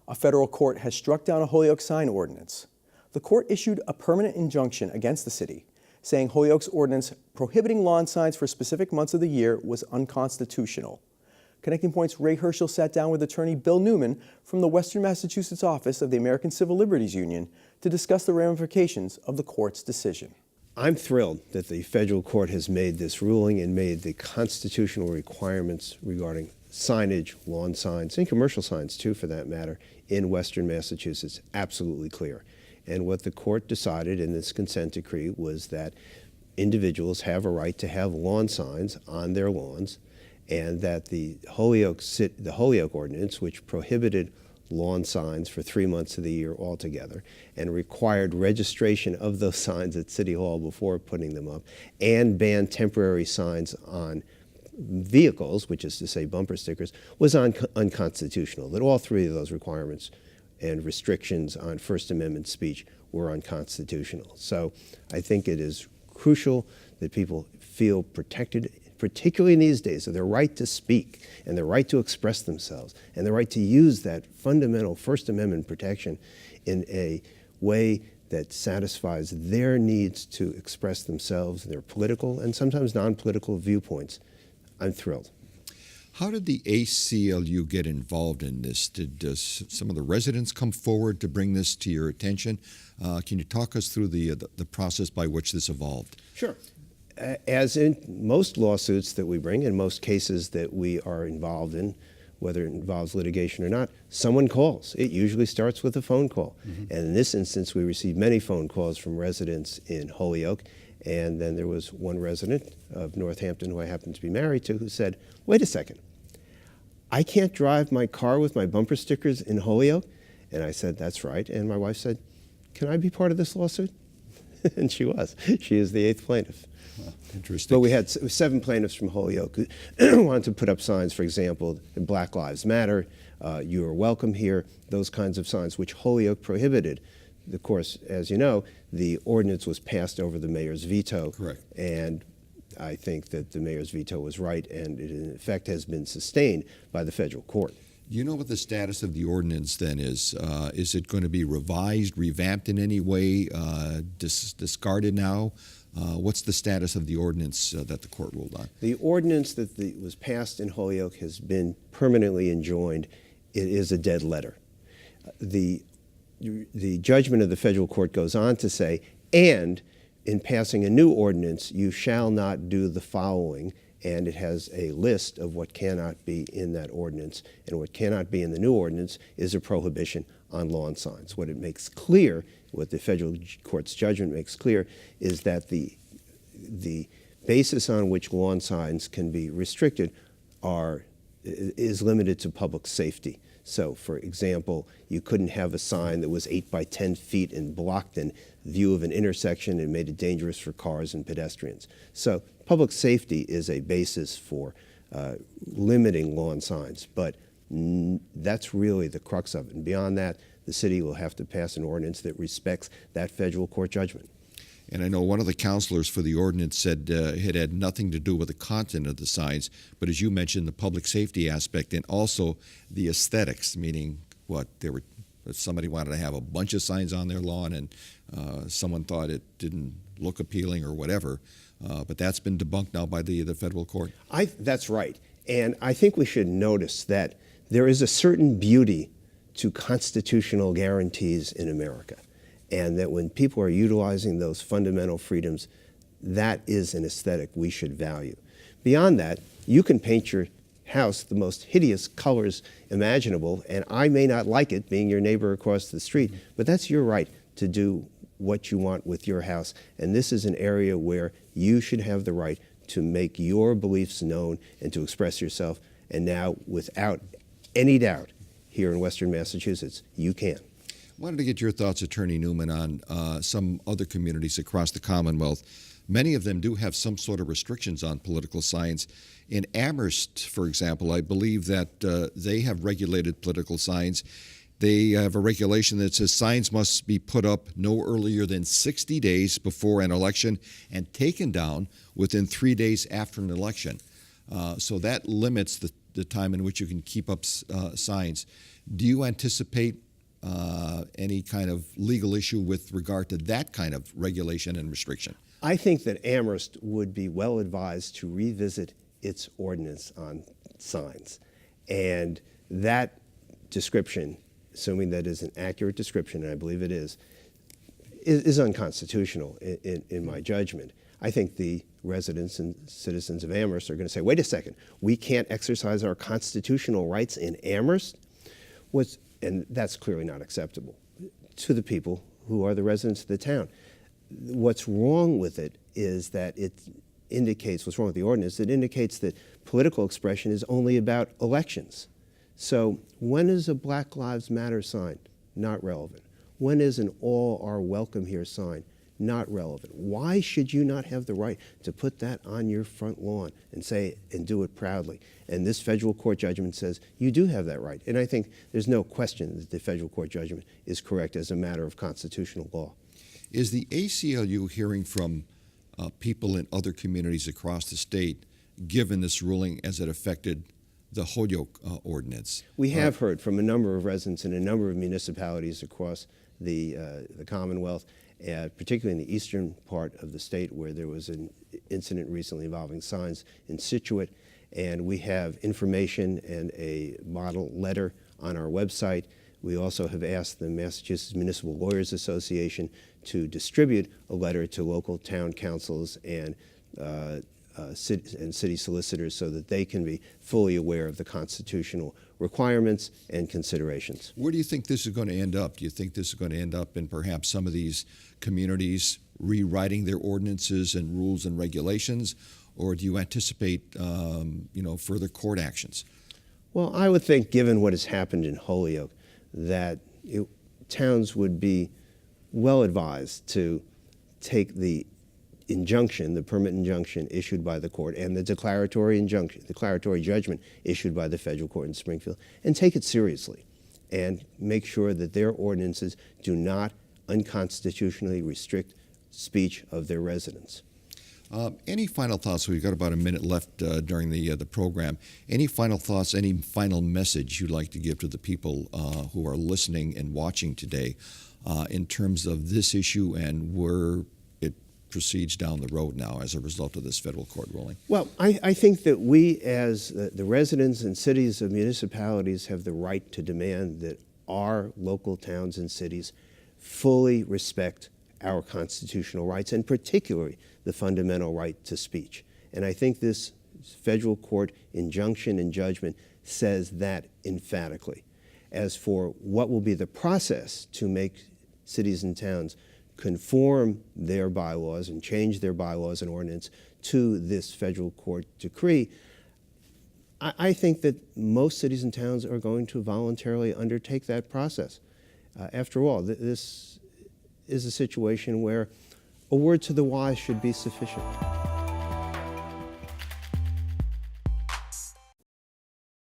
A federal court has struck down a Holyoke sign ordinance. The court issued a permanent injunction against the city, saying Holyoke's ordinance prohibiting lawn signs for specific months of the year was unconstitutional. Connecting Point's Ray Hershel sat down with attorney Bill Newman from the Western Massachusetts office of the American Civil Liberties Union to discuss the ramifications of the court's decision. I'm thrilled that the federal court has made this ruling and made the constitutional requirements regarding signage, lawn signs, and commercial signs too for that matter, in Western Massachusetts absolutely clear. And what the court decided in this consent decree was that individuals have a right to have lawn signs on their lawns, and that the Holyoke ordinance, which prohibited lawn signs for 3 months of the year altogether and required registration of those signs at City Hall before putting them up, and banned temporary signs on vehicles, which is to say bumper stickers, was unconstitutional, that all three of those requirements and restrictions on First Amendment speech were unconstitutional. So I think it is crucial that people feel protected, particularly in these days, of their right to speak and their right to express themselves and the right to use that fundamental First Amendment protection in a way that satisfies their needs to express themselves, their political and sometimes non-political viewpoints. I'm thrilled. How did the ACLU get involved in this? Did some of the residents come forward to bring this to your attention? Can you talk us through the process by which this evolved? Sure. As in most lawsuits that we bring, in most cases that we are involved in, whether it involves litigation or not, someone calls. It usually starts with a phone call. And in this instance, we received many phone calls from residents in Holyoke. And then there was one resident of Northampton who I happen to be married to who said, wait a second, I can't drive my car with my bumper stickers in Holyoke? And I said, that's right. And my wife said, can I be part of this lawsuit? And she was. She is the 8th plaintiff. Well, interesting. But we had 7 plaintiffs from Holyoke who wanted to put up signs, for example, Black Lives Matter, you are welcome here, those kinds of signs, which Holyoke prohibited. Of course, as you know, the ordinance was passed over the mayor's veto. Correct. And I think that the mayor's veto was right, and it in effect has been sustained by the federal court. You know what the status of the ordinance then is? Is it going to be revised, revamped in any way, discarded now? What's the status of the ordinance that the court ruled on? The ordinance that was passed in Holyoke has been permanently enjoined. It is a dead letter. The judgment of the federal court goes on to say, and in passing a new ordinance, you shall not do the following, and it has a list of what cannot be in that ordinance, and what cannot be in the new ordinance is a prohibition on lawn signs. What it makes clear, what the federal court's judgment makes clear, is that the basis on which lawn signs can be restricted is limited to public safety. So, for example, you couldn't have a sign that was 8 by 10 feet and blocked in view of an intersection and made it dangerous for cars and pedestrians. So, public safety is a basis for limiting lawn signs, but that's really the crux of it. And beyond that, the city will have to pass an ordinance that respects that federal court judgment. And I know one of the counselors for the ordinance said it had nothing to do with the content of the signs, but as you mentioned, the public safety aspect and also the aesthetics, meaning what somebody wanted to have a bunch of signs on their lawn and someone thought it didn't look appealing or whatever. But that's been debunked now by the federal court. That's right. And I think we should notice that there is a certain beauty to constitutional guarantees in America. And that when people are utilizing those fundamental freedoms, that is an aesthetic we should value. Beyond that, you can paint your house the most hideous colors imaginable, and I may not like it, being your neighbor across the street, but that's your right to do what you want with your house. And this is an area where you should have the right to make your beliefs known and to express yourself. And now, without any doubt, here in Western Massachusetts, you can. I wanted to get your thoughts, Attorney Newman, on some other communities across the Commonwealth. Many of them do have some sort of restrictions on political signs. In Amherst, for example, I believe that they have regulated political signs. They have a regulation that says signs must be put up no earlier than 60 days before an election and taken down within 3 days after an election. So that limits the time in which you can keep up signs. Do you anticipate any kind of legal issue with regard to that kind of regulation and restriction? I think that Amherst would be well advised to revisit its ordinance on signs. And that description, assuming that is an accurate description, and I believe it is unconstitutional in my judgment. I think the residents and citizens of Amherst are going to say, wait a second, we can't exercise our constitutional rights in Amherst? And that's clearly not acceptable to the people who are the residents of the town. What's wrong with it is that it indicates, what's wrong with the ordinance, it indicates that political expression is only about elections. So when is a Black Lives Matter sign? Not relevant. When is an all are welcome here sign? Not relevant. Why should you not have the right to put that on your front lawn and say, and do it proudly? And this federal court judgment says you do have that right. And I think there's no question that the federal court judgment is correct as a matter of constitutional law. Is the ACLU hearing from people in other communities across the state, given this ruling as it affected the Holyoke ordinance? We have heard from a number of residents in a number of municipalities across the Commonwealth, particularly in the eastern part of the state where there was an incident recently involving signs in Scituate. And we have information and a model letter on our website. We also have asked the Massachusetts Municipal Lawyers Association to distribute a letter to local town councils and city solicitors so that they can be fully aware of the constitutional requirements and considerations. Where do you think this is going to end up? Do you think this is going to end up in perhaps some of these communities rewriting their ordinances and rules and regulations, or do you anticipate further court actions? Well, I would think, given what has happened in Holyoke, that towns would be well advised to take the injunction, the permit injunction issued by the court, and the declaratory judgment issued by the federal court in Springfield, and take it seriously and make sure that their ordinances do not unconstitutionally restrict speech of their residents. Any final thoughts? We've got about a minute left during the program. Any final thoughts, any final message you'd like to give to the people who are listening and watching today in terms of this issue and where it proceeds down the road now as a result of this federal court ruling? Well, I think that we, as the residents and cities of municipalities, have the right to demand that our local towns and cities fully respect our constitutional rights, and particularly the fundamental right to speech. And I think this federal court injunction and judgment says that emphatically. As for what will be the process to make cities and towns conform their bylaws and change their bylaws and ordinance to this federal court decree, I think that most cities and towns are going to voluntarily undertake that process. After all, this is a situation where a word to the wise should be sufficient.